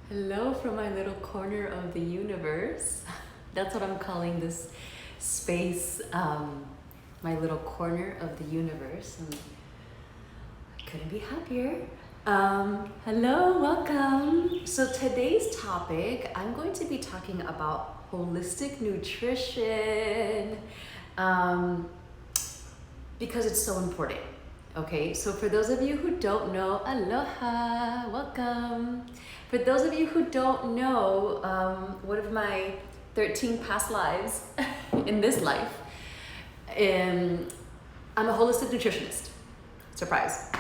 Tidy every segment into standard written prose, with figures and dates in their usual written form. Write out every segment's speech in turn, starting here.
Hello from my little corner of the universe. That's what I'm calling this space, my little corner of the universe. And I couldn't be happier. Hello, welcome. So today's topic, I'm going to be talking about holistic nutrition because it's so important. Okay, so for those of you who don't know, aloha, welcome. For those of you who don't know, one of my 13 past lives in this life, I'm a holistic nutritionist, surprise.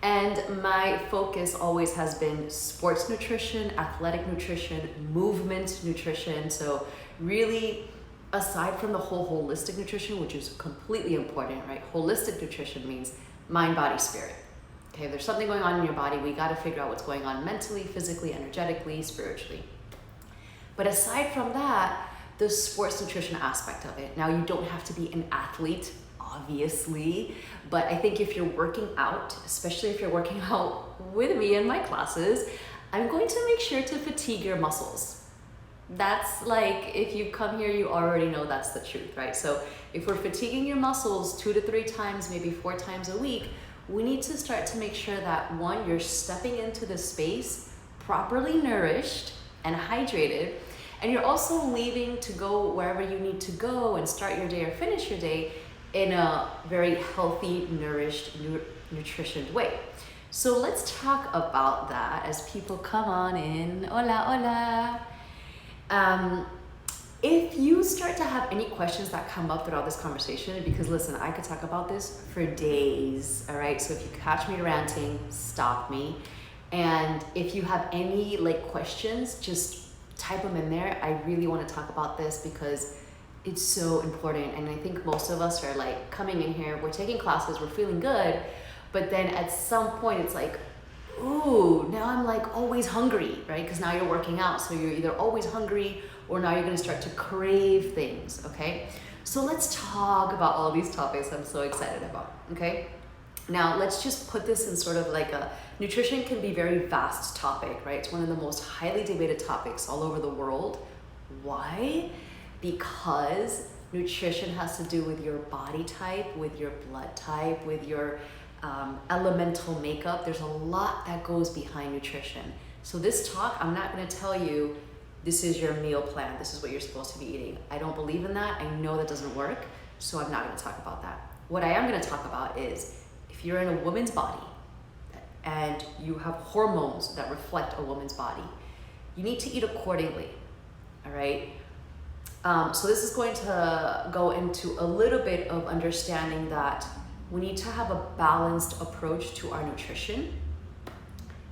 And my focus always has been sports nutrition, athletic nutrition, movement nutrition. So really, aside from the whole holistic nutrition, which is completely important, right? Holistic nutrition means mind, body, spirit. Okay, if there's something going on in your body, we got to figure out what's going on mentally, physically, energetically, spiritually. But aside from that, the sports nutrition aspect of it. Now, you don't have to be an athlete, obviously, but I think if you're working out, especially if you're working out with me in my classes, I'm going to make sure to fatigue your muscles. That's like, if you come here, you already know that's the truth, right? So if we're fatiguing your muscles 2 to 3 times, maybe 4 times a week, we need to start to make sure that one, you're stepping into the space properly nourished and hydrated, and you're also leaving to go wherever you need to go and start your day or finish your day in a very healthy, nourished, nutritioned way. So let's talk about that as people come on in. Hola, hola. If you start to have any questions that come up throughout this conversation, because listen, I could talk about this for days, all right? So if you catch me ranting, stop me. And if you have any questions, just type them in there. I really want to talk about this because it's so important. And I think most of us are coming in here, we're taking classes, we're feeling good, but then at some point it's like, ooh, now I'm always hungry, right? Because now you're working out. So you're either always hungry or now you're going to start to crave things, okay? So let's talk about all these topics I'm so excited about, okay? Now, let's just put this in sort of nutrition can be a very vast topic, right? It's one of the most highly debated topics all over the world. Why? Because nutrition has to do with your body type, with your blood type, with your elemental makeup. There's a lot that goes behind nutrition. So this talk, I'm not going to tell you this is your meal plan, this is what you're supposed to be eating. I don't believe in that. I know that doesn't work, so I'm not going to talk about that. What I am going to talk about is if you're in a woman's body and you have hormones that reflect a woman's body, you need to eat accordingly, all right? So this is going to go into a little bit of understanding that we need to have a balanced approach to our nutrition,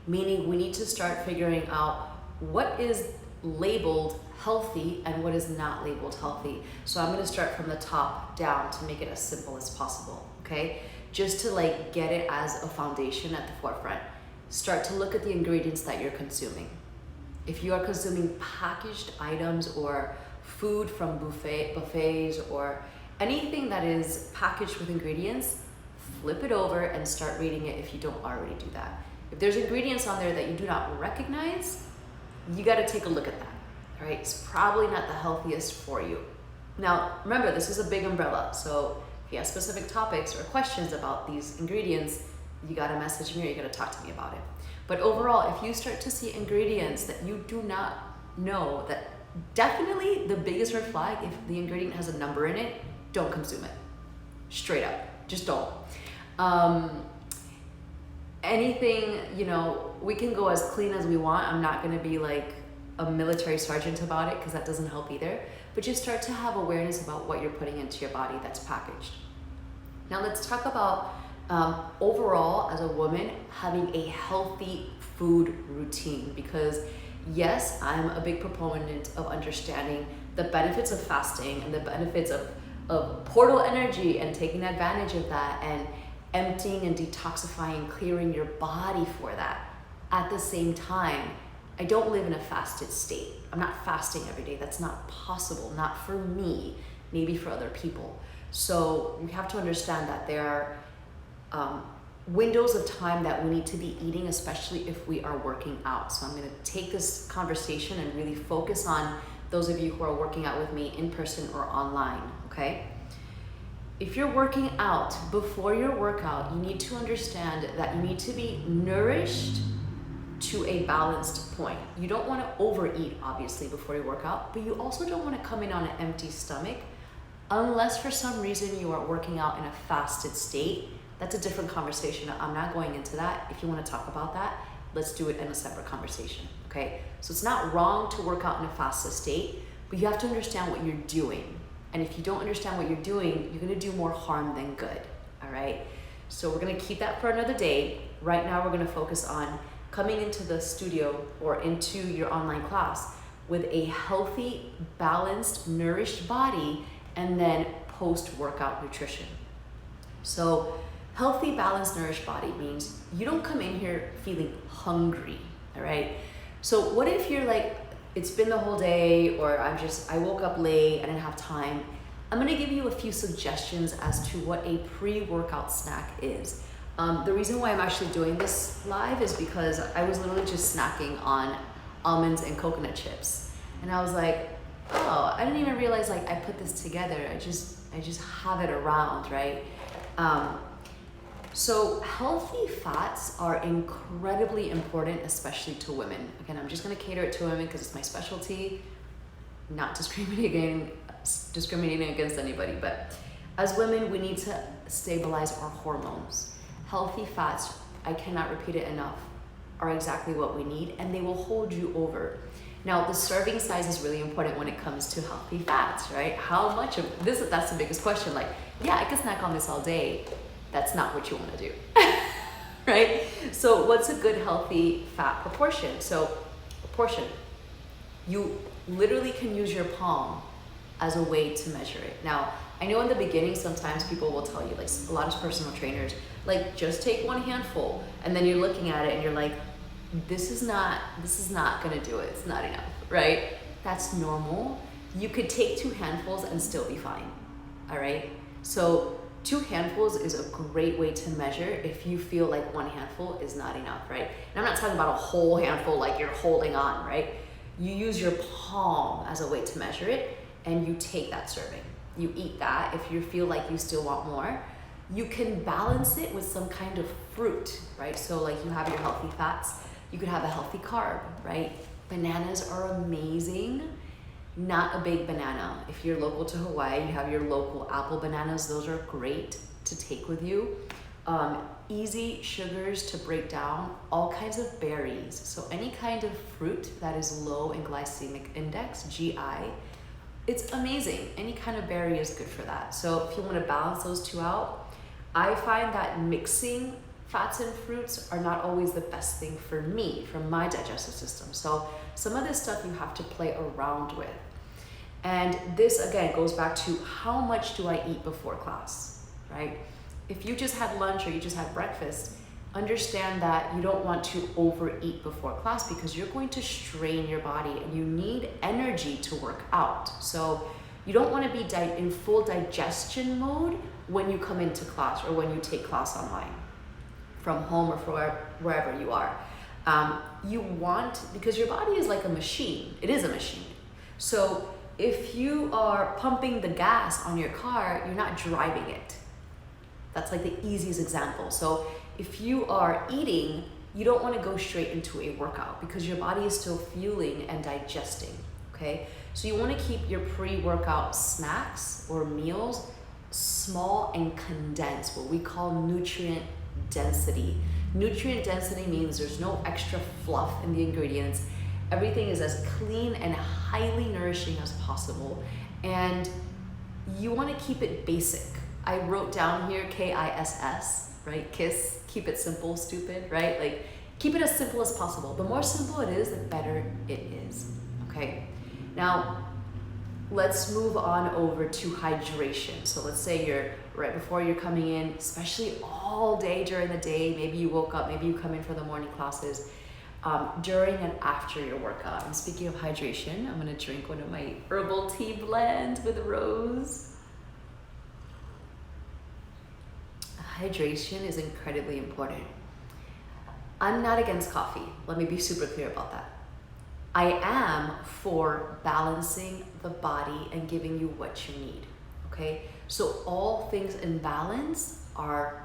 meaning we need to start figuring out what is labeled healthy and what is not labeled healthy. So I'm going to start from the top down to make it as simple as possible, okay? Just to get it as a foundation at the forefront. Start to look at the ingredients that you're consuming. If you are consuming packaged items or food from buffets or anything that is packaged with ingredients, flip it over and start reading it if you don't already do that. If there's ingredients on there that you do not recognize, you got to take a look at that, all right? It's probably not the healthiest for you. Now, remember, this is a big umbrella, so if you have specific topics or questions about these ingredients, you got to message me or you got to talk to me about it. But overall, if you start to see ingredients that you do not know, that definitely the biggest red flag, if the ingredient has a number in it, don't consume it. Straight up, just don't. Anything, we can go as clean as we want. I'm not going to be a military sergeant about it because that doesn't help either. But just start to have awareness about what you're putting into your body that's packaged. Now let's talk about overall as a woman having a healthy food routine, because yes, I'm a big proponent of understanding the benefits of fasting and the benefits of portal energy and taking advantage of that and emptying and detoxifying, clearing your body for that. At the same time, I don't live in a fasted state. I'm not fasting every day. That's not possible, not for me, maybe for other people. So you have to understand that there are windows of time that we need to be eating, especially if we are working out. So I'm going to take this conversation and really focus on those of you who are working out with me in person or online, okay? If you're working out, before your workout, you need to understand that you need to be nourished to a balanced point. You don't want to overeat, obviously, before you work out, but you also don't want to come in on an empty stomach unless for some reason you are working out in a fasted state. That's a different conversation. I'm not going into that. If you want to talk about that, let's do it in a separate conversation, okay? So it's not wrong to work out in a fasted state, but you have to understand what you're doing. And if you don't understand what you're doing, you're gonna do more harm than good, all right? So we're gonna keep that for another day. Right now, we're gonna focus on coming into the studio or into your online class with a healthy, balanced, nourished body, and then post-workout nutrition. So healthy, balanced, nourished body means you don't come in here feeling hungry, all right? So what if you're like, it's been the whole day, or I woke up late, I didn't have time. I'm gonna give you a few suggestions as to what a pre-workout snack is. The reason why I'm actually doing this live is because I was literally just snacking on almonds and coconut chips. And I was like, oh, I didn't even realize like I put this together. I just have it around, right? So healthy fats are incredibly important, especially to women. Again, I'm just gonna cater it to women because it's my specialty, not discriminating against anybody, but as women, we need to stabilize our hormones. Healthy fats, I cannot repeat it enough, are exactly what we need, and they will hold you over. Now, the serving size is really important when it comes to healthy fats, right? How much of this, that's the biggest question. Like, yeah, I can snack on this all day. That's not what you want to do, right? So what's a good healthy fat proportion? So proportion, you literally can use your palm as a way to measure it. Now, I know in the beginning, sometimes people will tell you, like a lot of personal trainers, like just take one handful, and then you're looking at it and you're like, this is not gonna do it, it's not enough, right? That's normal. You could take 2 handfuls and still be fine, all right? So 2 handfuls is a great way to measure if you feel like 1 handful is not enough, right? And I'm not talking about a whole handful like you're holding on, right? You use your palm as a way to measure it, and you take that serving. You eat that. If you feel like you still want more, you can balance it with some kind of fruit, right? So like you have your healthy fats, you could have a healthy carb, right? Bananas are amazing. Not a big banana. If you're local to Hawaii, you have your local apple bananas. Those are great to take with you. Easy sugars to break down, all kinds of berries. So any kind of fruit that is low in glycemic index, GI, it's amazing. Any kind of berry is good for that. So if you want to balance those 2 out, I find that mixing fats and fruits are not always the best thing for me, for my digestive system. So some of this stuff you have to play around with. And this again goes back to how much do I eat before class, right? If you just had lunch or you just had breakfast, understand that you don't want to overeat before class because you're going to strain your body and you need energy to work out. So you don't want to be in full digestion mode when you come into class or when you take class online from home or from wherever you are. You want, because your body is like a machine. It is a machine. So if you are pumping the gas on your car, you're not driving it. That's like the easiest example. So if you are eating, you don't want to go straight into a workout because your body is still fueling and digesting, okay? So you want to keep your pre-workout snacks or meals small and condensed, what we call nutrient density. Nutrient density means there's no extra fluff in the ingredients. Everything is as clean and highly nourishing as possible. And you want to keep it basic. I wrote down here KISS, right? KISS, keep it simple, stupid, right? Like keep it as simple as possible. The more simple it is, the better it is, okay? Now, let's move on over to hydration. So let's say you're right before you're coming in, especially all day during the day, maybe you woke up, maybe you come in for the morning classes, during and after your workout. And speaking of hydration, I'm gonna drink one of my herbal tea blends with rose. hydration is incredibly important. I'm not against coffee. Let me be super clear about that. I am for balancing the body and giving you what you need, okay? So all things in balance are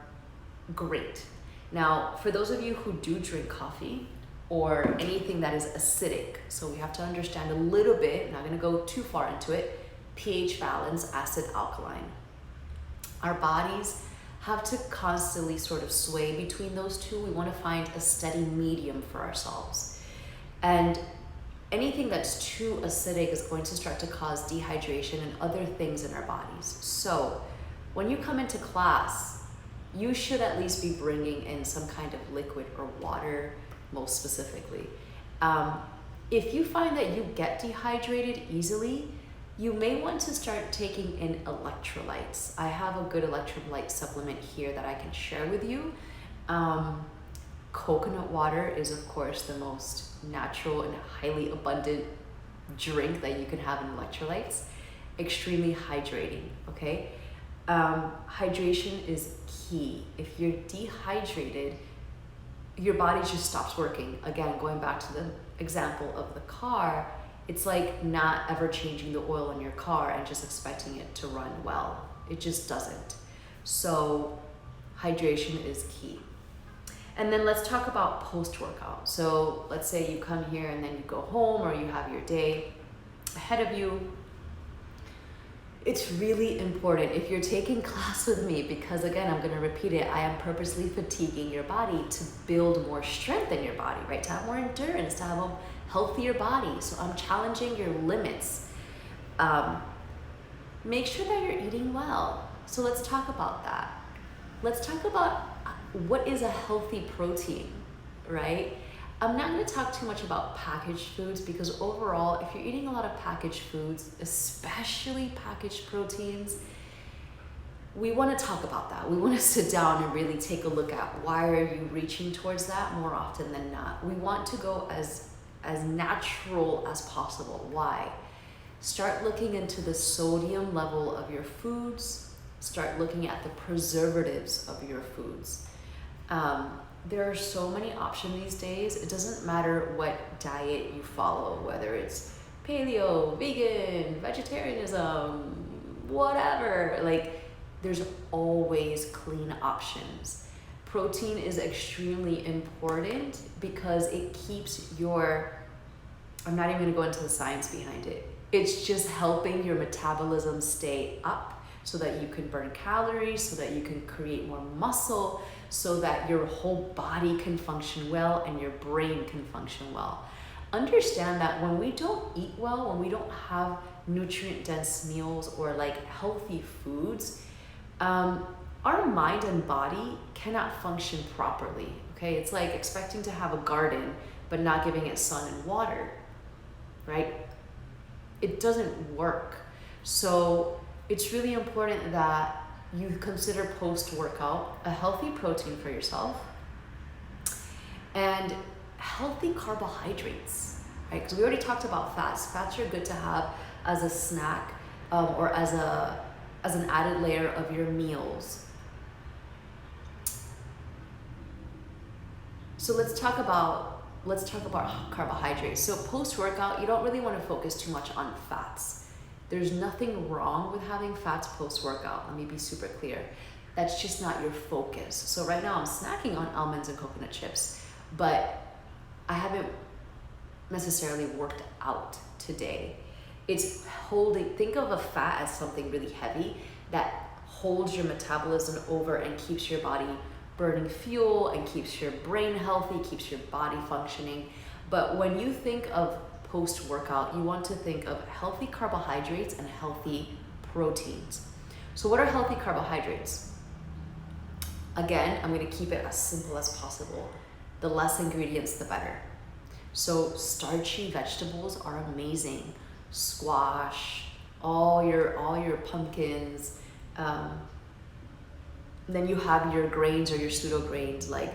great. Now, for those of you who do drink coffee or anything that is acidic, so we have to understand a little bit, not gonna go too far into it, pH balance, acid, alkaline. Our bodies have to constantly sort of sway between those two. We wanna find a steady medium for ourselves. And anything that's too acidic is going to start to cause dehydration and other things in our bodies. So when you come into class, you should at least be bringing in some kind of liquid or water, most specifically. If you find that you get dehydrated easily, you may want to start taking in electrolytes. I have a good electrolyte supplement here that I can share with you. Coconut water is, of course, the most natural and highly abundant drink that you can have in electrolytes. Extremely hydrating, okay? Hydration is key. If you're dehydrated, your body just stops working. Again, going back to the example of the car, it's like not ever changing the oil in your car and just expecting it to run well. It just doesn't. So hydration is key. And then let's talk about post-workout. So let's say you come here and then you go home or you have your day ahead of you. It's really important if you're taking class with me, because again, I'm gonna repeat it, I am purposely fatiguing your body to build more strength in your body, right? To have more endurance, to have a healthier body. So I'm challenging your limits. Make sure that you're eating well. So let's talk about that. Let's talk about what is a healthy protein, right? I'm not going to talk too much about packaged foods, because overall, if you're eating a lot of packaged foods, especially packaged proteins, we want to talk about that. We want to sit down and really take a look at why are you reaching towards that more often than not. We want to go as natural as possible. Why? Start looking into the sodium level of your foods. Start looking at the preservatives of your foods. There are so many options these days. It doesn't matter what diet you follow, whether it's paleo, vegan, vegetarianism, whatever. Like, there's always clean options. Protein is extremely important because it keeps your, I'm not even gonna go into the science behind it. It's just helping your metabolism stay up so that you can burn calories, so that you can create more muscle, so that your whole body can function well and your brain can function well. Understand that when we don't eat well, when we don't have nutrient-dense meals or like healthy foods, our mind and body cannot function properly, okay? It's like expecting to have a garden but not giving it sun and water, right? It doesn't work. So it's really important that you consider post-workout a healthy protein for yourself and healthy carbohydrates, right? Because we already talked about fats. Fats are good to have as a snack or as an added layer of your meals. So let's talk about carbohydrates. So post-workout, you don't really want to focus too much on fats. There's nothing wrong with having fats post-workout. Let me be super clear. That's just not your focus. So right now I'm snacking on almonds and coconut chips, but I haven't necessarily worked out today. It's think of a fat as something really heavy that holds your metabolism over and keeps your body burning fuel and keeps your brain healthy, keeps your body functioning. But when you think of post-workout, you want to think of healthy carbohydrates and healthy proteins. So what are healthy carbohydrates? Again, I'm going to keep it as simple as possible. The less ingredients, the better. So starchy vegetables are amazing. Squash, all your pumpkins. Then you have your grains or your pseudo grains like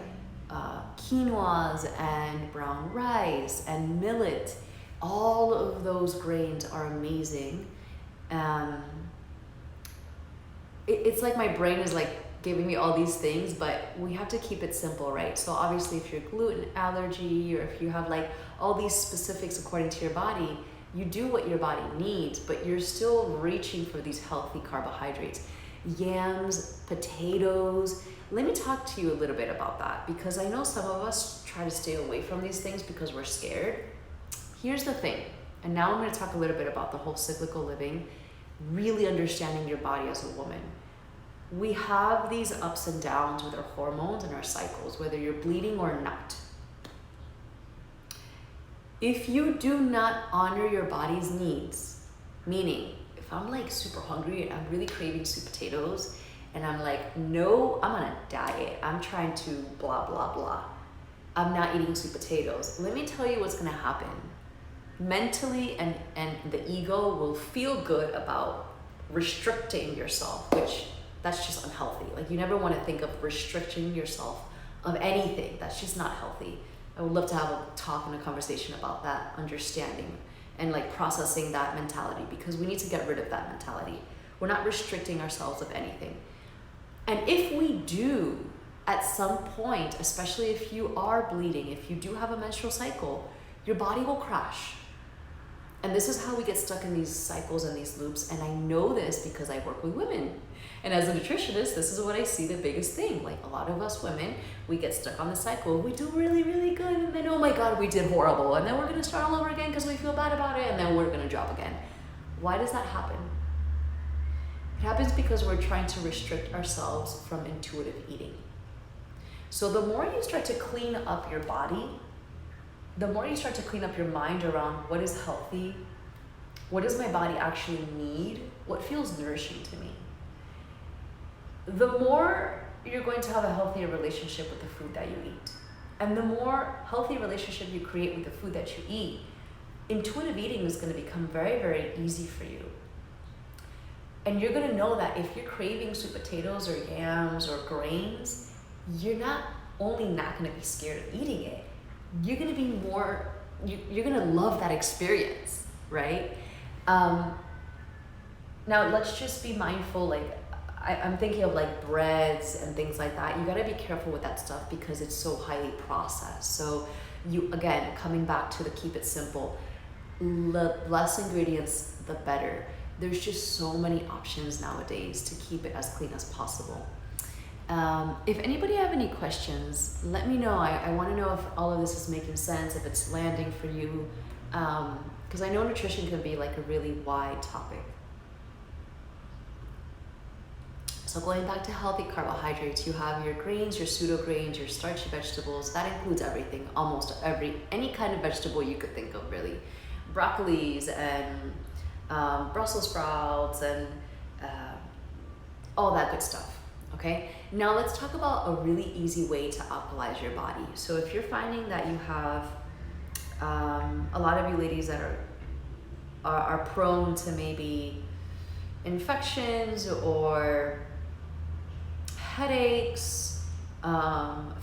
quinoas and brown rice and millet. All of those grains are amazing. It's like my brain is like giving me all these things, but we have to keep it simple, right? So obviously if you're gluten allergy or if you have like all these specifics according to your body, you do what your body needs, but you're still reaching for these healthy carbohydrates. Yams, potatoes. Let me talk to you a little bit about that, because I know some of us try to stay away from these things because we're scared. Here's the thing, and now I'm going to talk a little bit about the whole cyclical living, really understanding your body as a woman. We have these ups and downs with our hormones and our cycles, whether you're bleeding or not. If you do not honor your body's needs, meaning if I'm like super hungry and I'm really craving sweet potatoes and I'm like, no, I'm on a diet, I'm trying to blah, blah, blah, I'm not eating sweet potatoes, let me tell you what's going to happen. Mentally and the ego will feel good about restricting yourself, which that's just unhealthy. Like, you never want to think of restricting yourself of anything. That's just not healthy. I would love to have a talk and a conversation about that, understanding and like processing that mentality, because we need to get rid of that mentality. We're not restricting ourselves of anything. And if we do, at some point, especially if you are bleeding, if you do have a menstrual cycle, your body will crash. And this is how we get stuck in these cycles and these loops. And I know this because I work with women. And as a nutritionist, this is what I see the biggest thing. Like, a lot of us women, we get stuck on the cycle. We do really, really good. And then, oh my God, we did horrible. And then we're going to start all over again because we feel bad about it. And then we're going to drop again. Why does that happen? It happens because we're trying to restrict ourselves from intuitive eating. So the more you start to clean up your body, the more you start to clean up your mind around what is healthy, what does my body actually need, what feels nourishing to me, the more you're going to have a healthier relationship with the food that you eat. And the more healthy relationship you create with the food that you eat, intuitive eating is going to become very, very easy for you. And you're going to know that if you're craving sweet potatoes or yams or grains, you're not only not going to be scared of eating it, you're going to be more, you're going to love that experience, right? Now let's just be mindful, like I'm thinking of like breads and things like that. You got to be careful with that stuff because it's so highly processed. So you, again, coming back to the keep it simple, less ingredients, the better. There's just so many options nowadays to keep it as clean as possible. If anybody have any questions, let me know. I want to know if all of this is making sense, if it's landing for you, because I know nutrition can be like a really wide topic. So going back to healthy carbohydrates, you have your grains, your pseudo grains, your starchy vegetables. That includes everything, almost any kind of vegetable you could think of, really. Broccolis and Brussels sprouts and all that good stuff. Okay, now let's talk about a really easy way to alkalize your body. So if you're finding that you have a lot of you ladies that are prone to maybe infections or headaches,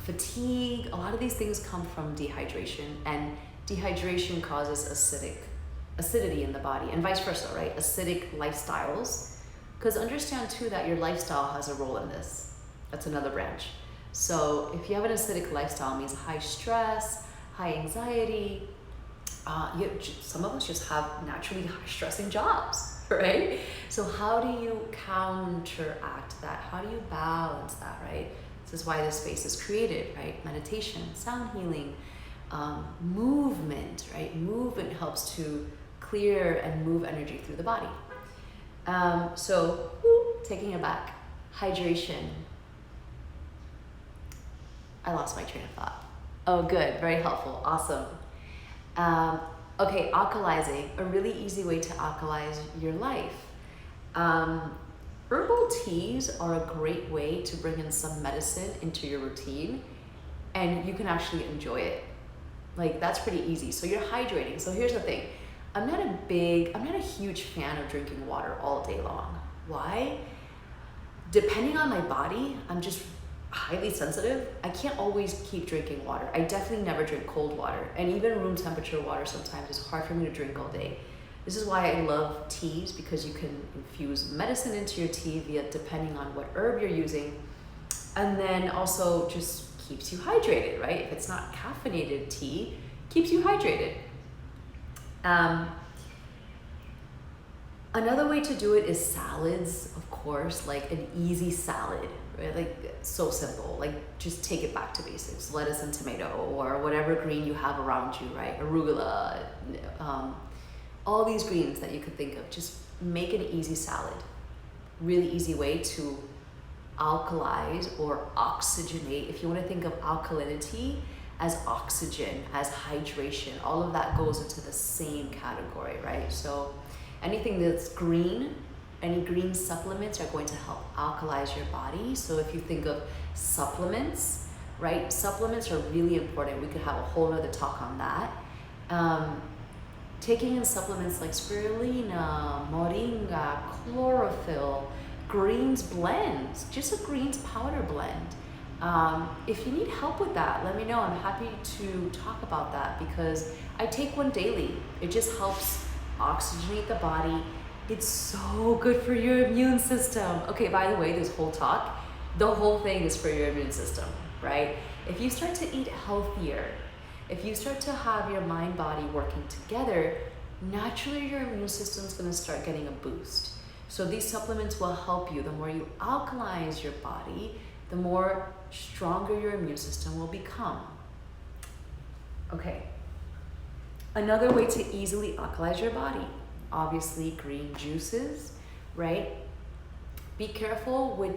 fatigue, a lot of these things come from dehydration, and dehydration causes acidity in the body, and vice versa, right? Acidic lifestyles. Because understand too that your lifestyle has a role in this. That's another branch. So if you have an acidic lifestyle, it means high stress, high anxiety. Some of us just have naturally high stressing jobs, right? So how do you counteract that? How do you balance that, right? This is why this space is created, right? Meditation, sound healing, movement, right? Movement helps to clear and move energy through the body. Taking it back, hydration. I lost my train of thought. Oh, good, very helpful, awesome. Okay, alkalizing, a really easy way to alkalize your life. Herbal teas are a great way to bring in some medicine into your routine, and you can actually enjoy it. Like, that's pretty easy. So you're hydrating. So here's the thing. I'm not a huge fan of drinking water all day long. Why? Depending on my body, I'm just highly sensitive. I can't always keep drinking water. I definitely never drink cold water. And even room temperature water sometimes is hard for me to drink all day. This is why I love teas, because you can infuse medicine into your tea via, depending on what herb you're using, And then also just keeps you hydrated, right? If it's not caffeinated tea, keeps you hydrated. Another way to do it is salads, of course, like an easy salad, right? Like so simple, like just take it back to basics, lettuce and tomato or whatever green you have around you, right? Arugula, all these greens that you could think of, just make an easy salad. Really easy way to alkalize or oxygenate. If you want to think of alkalinity as oxygen, as hydration, all of that goes into the same category, right? So anything that's green, any green supplements are going to help alkalize your body. So if you think of supplements, right? Supplements are really important. We could have a whole other talk on that. Taking in supplements like spirulina, moringa, chlorophyll, greens blends, just a greens powder blend. If you need help with that, let me know. I'm happy to talk about that because I take one daily. It just helps oxygenate the body. It's so good for your immune system. Okay, by the way, this whole talk, the whole thing is for your immune system, right? If you start to eat healthier, if you start to have your mind body working together, naturally your immune system is going to start getting a boost. So these supplements will help you. The more you alkalize your body, the more stronger your immune system will become. Okay. Another way to easily alkalize your body, obviously green juices, right? Be careful with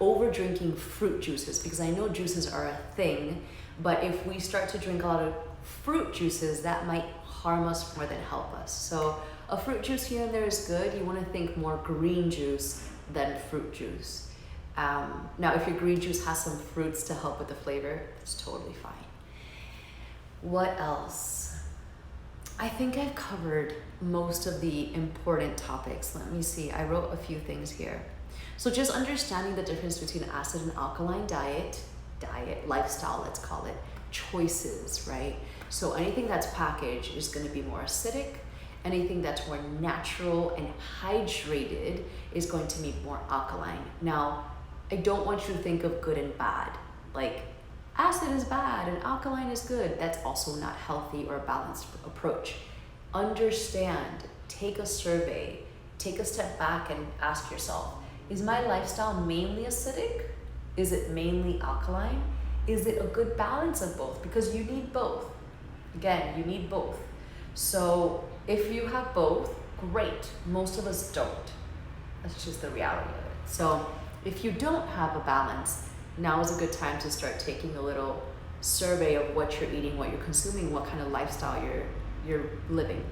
over drinking fruit juices because I know juices are a thing, but if we start to drink a lot of fruit juices, that might harm us more than help us. So a fruit juice here and there is good. You want to think more green juice than fruit juice. Now, if your green juice has some fruits to help with the flavor, it's totally fine. What else? I think I've covered most of the important topics. Let me see. I wrote a few things here. So just understanding the difference between acid and alkaline diet, lifestyle, let's call it, choices, right? So anything that's packaged is going to be more acidic. Anything that's more natural and hydrated is going to be more alkaline. Now, I don't want you to think of good and bad. Like acid is bad and alkaline is good. That's also not healthy or a balanced approach. Understand, take a survey, take a step back and ask yourself, is my lifestyle mainly acidic? Is it mainly alkaline? Is it a good balance of both? Because you need both. Again, you need both. So if you have both, great. Most of us don't. That's just the reality of it. So if you don't have a balance, now is a good time to start taking a little survey of what you're eating, what you're consuming, what kind of lifestyle you're living.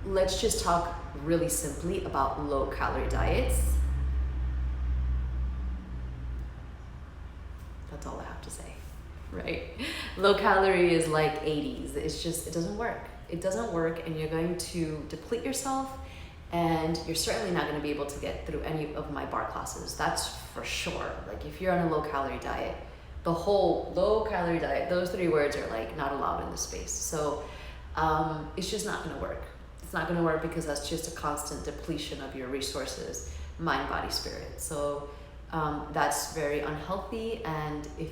Let's just talk really simply about low-calorie diets. That's all I have to say, right? Low-calorie is like 80s. It's just, it doesn't work. It doesn't work, and you're going to deplete yourself, and you're certainly not going to be able to get through any of my bar classes. That's for sure. Like if you're on a low-calorie diet, the whole low-calorie diet, those three words are like not allowed in this space. So it's just not going to work. It's not going to work because that's just a constant depletion of your resources, mind, body, spirit. So that's very unhealthy, and if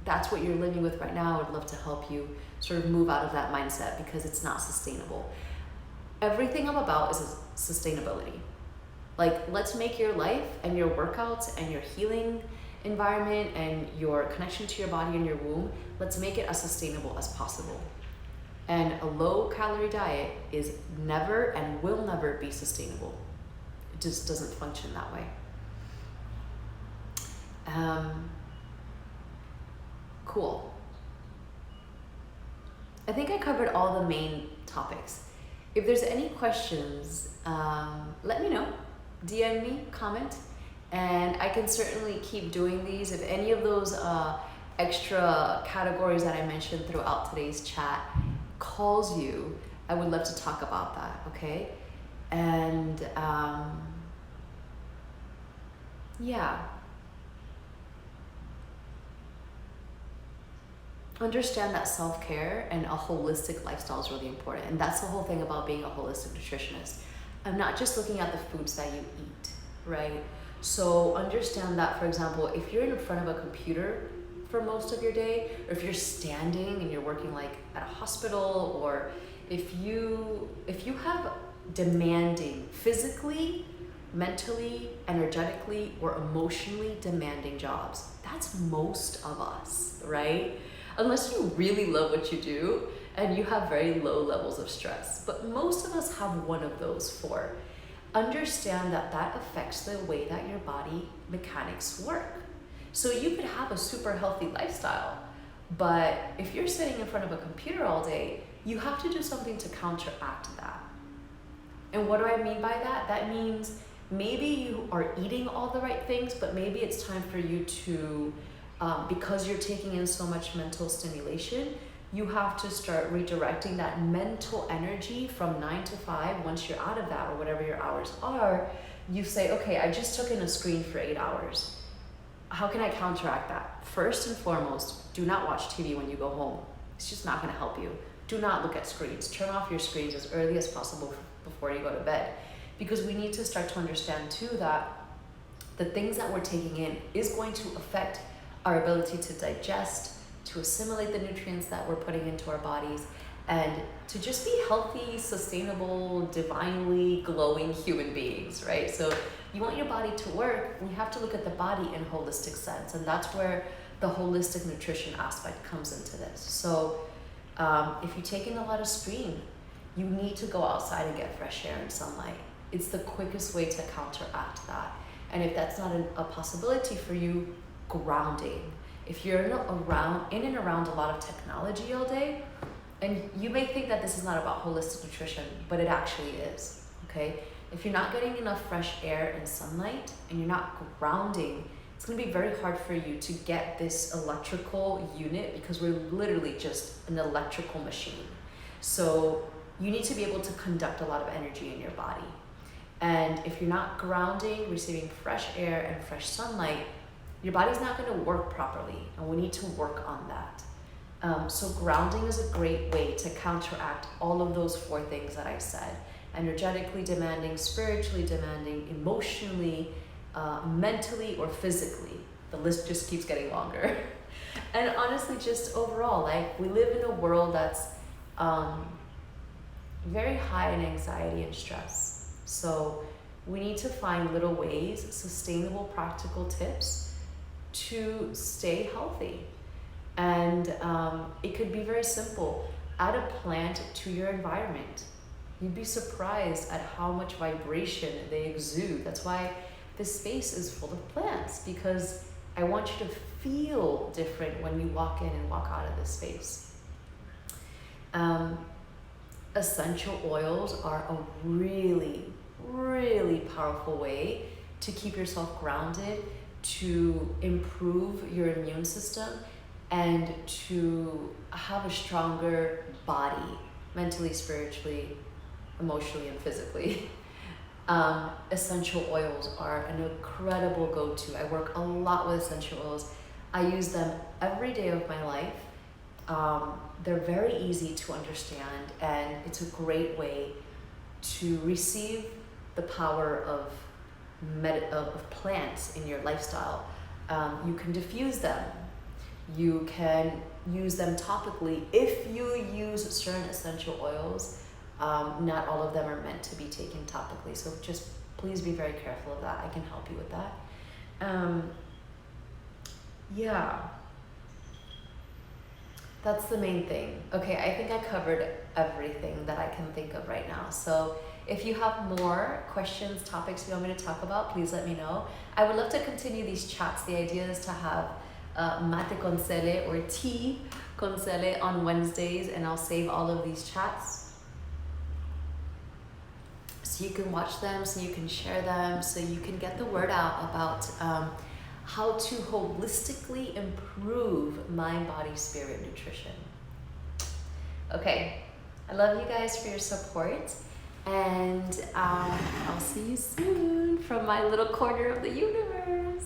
that's what you're living with right now, I would love to help you sort of move out of that mindset because it's not sustainable. Everything I'm about is sustainability. Like, let's make your life and your workouts and your healing environment and your connection to your body and your womb, let's make it as sustainable as possible. And a low-calorie diet is never and will never be sustainable. It just doesn't function that way. Cool. I think I covered all the main topics. If there's any questions, let me know. DM me, comment, and I can certainly keep doing these. If any of those extra categories that I mentioned throughout today's chat calls you, I would love to talk about that, okay? And yeah. Understand that self-care and a holistic lifestyle is really important. And that's the whole thing about being a holistic nutritionist. I'm not just looking at the foods that you eat, right? So understand that, for example, if you're in front of a computer for most of your day, or if you're standing and you're working like at a hospital, or if you have demanding, physically, mentally, energetically, or emotionally demanding jobs, that's most of us, right? Unless you really love what you do and you have very low levels of stress. But most of us have one of those four. Understand that that affects the way that your body mechanics work. So you could have a super healthy lifestyle, but if you're sitting in front of a computer all day, you have to do something to counteract that. And what do I mean by that? That means maybe you are eating all the right things, but maybe it's time for you to, because you're taking in so much mental stimulation, you have to start redirecting that mental energy from 9 to 5. Once you're out of that, or whatever your hours are, you say, okay, I just took in a screen for 8 hours. How can I counteract that? First and foremost, do not watch TV when you go home. It's just not going to help you. Do not look at screens. Turn off your screens as early as possible before you go to bed. Because we need to start to understand too that the things that we're taking in is going to affect our ability to digest, to assimilate the nutrients that we're putting into our bodies, and to just be healthy, sustainable, divinely glowing human beings, right? So you want your body to work, you have to look at the body in a holistic sense, and that's where the holistic nutrition aspect comes into this. So if you take in a lot of screen, you need to go outside and get fresh air and sunlight. It's the quickest way to counteract that. And if that's not a possibility for you, grounding. If you're in and around a lot of technology all day, and you may think that this is not about holistic nutrition, but it actually is, okay? If you're not getting enough fresh air and sunlight, and you're not grounding, it's gonna be very hard for you to get this electrical unit, because we're literally just an electrical machine. So you need to be able to conduct a lot of energy in your body. And if you're not grounding, receiving fresh air and fresh sunlight, your body's not going to work properly, and we need to work on that. So grounding is a great way to counteract all of those four things that I said. Energetically demanding, spiritually demanding, emotionally, mentally, or physically. The list just keeps getting longer. And honestly, just overall, like, we live in a world that's very high in anxiety and stress. So we need to find little ways, sustainable, practical tips to stay healthy. And it could be very simple. Add a plant to your environment. You'd be surprised at how much vibration they exude. That's why this space is full of plants, because I want you to feel different when you walk in and walk out of this space. Essential oils are a really, really powerful way to keep yourself grounded, to improve your immune system, and to have a stronger body, mentally, spiritually, emotionally, and physically. Essential oils are an incredible go-to. I work a lot with essential oils. I use them every day of my life. They're very easy to understand, and it's a great way to receive the power of plants in your lifestyle. You can diffuse them. You can use them topically. If you use certain essential oils, not all of them are meant to be taken topically. So just please be very careful of that. I can help you with that. Yeah. That's the main thing. Okay, I think I covered everything that I can think of right now. So if you have more questions, topics you want me to talk about, please let me know. I would love to continue these chats. The idea is to have mate con cele or tea con cele on Wednesdays, and I'll save all of these chats so you can watch them, so you can share them, so you can get the word out about how to holistically improve mind, body, spirit, nutrition. Okay, I love you guys for your support, and I'll see you soon from my little corner of the universe.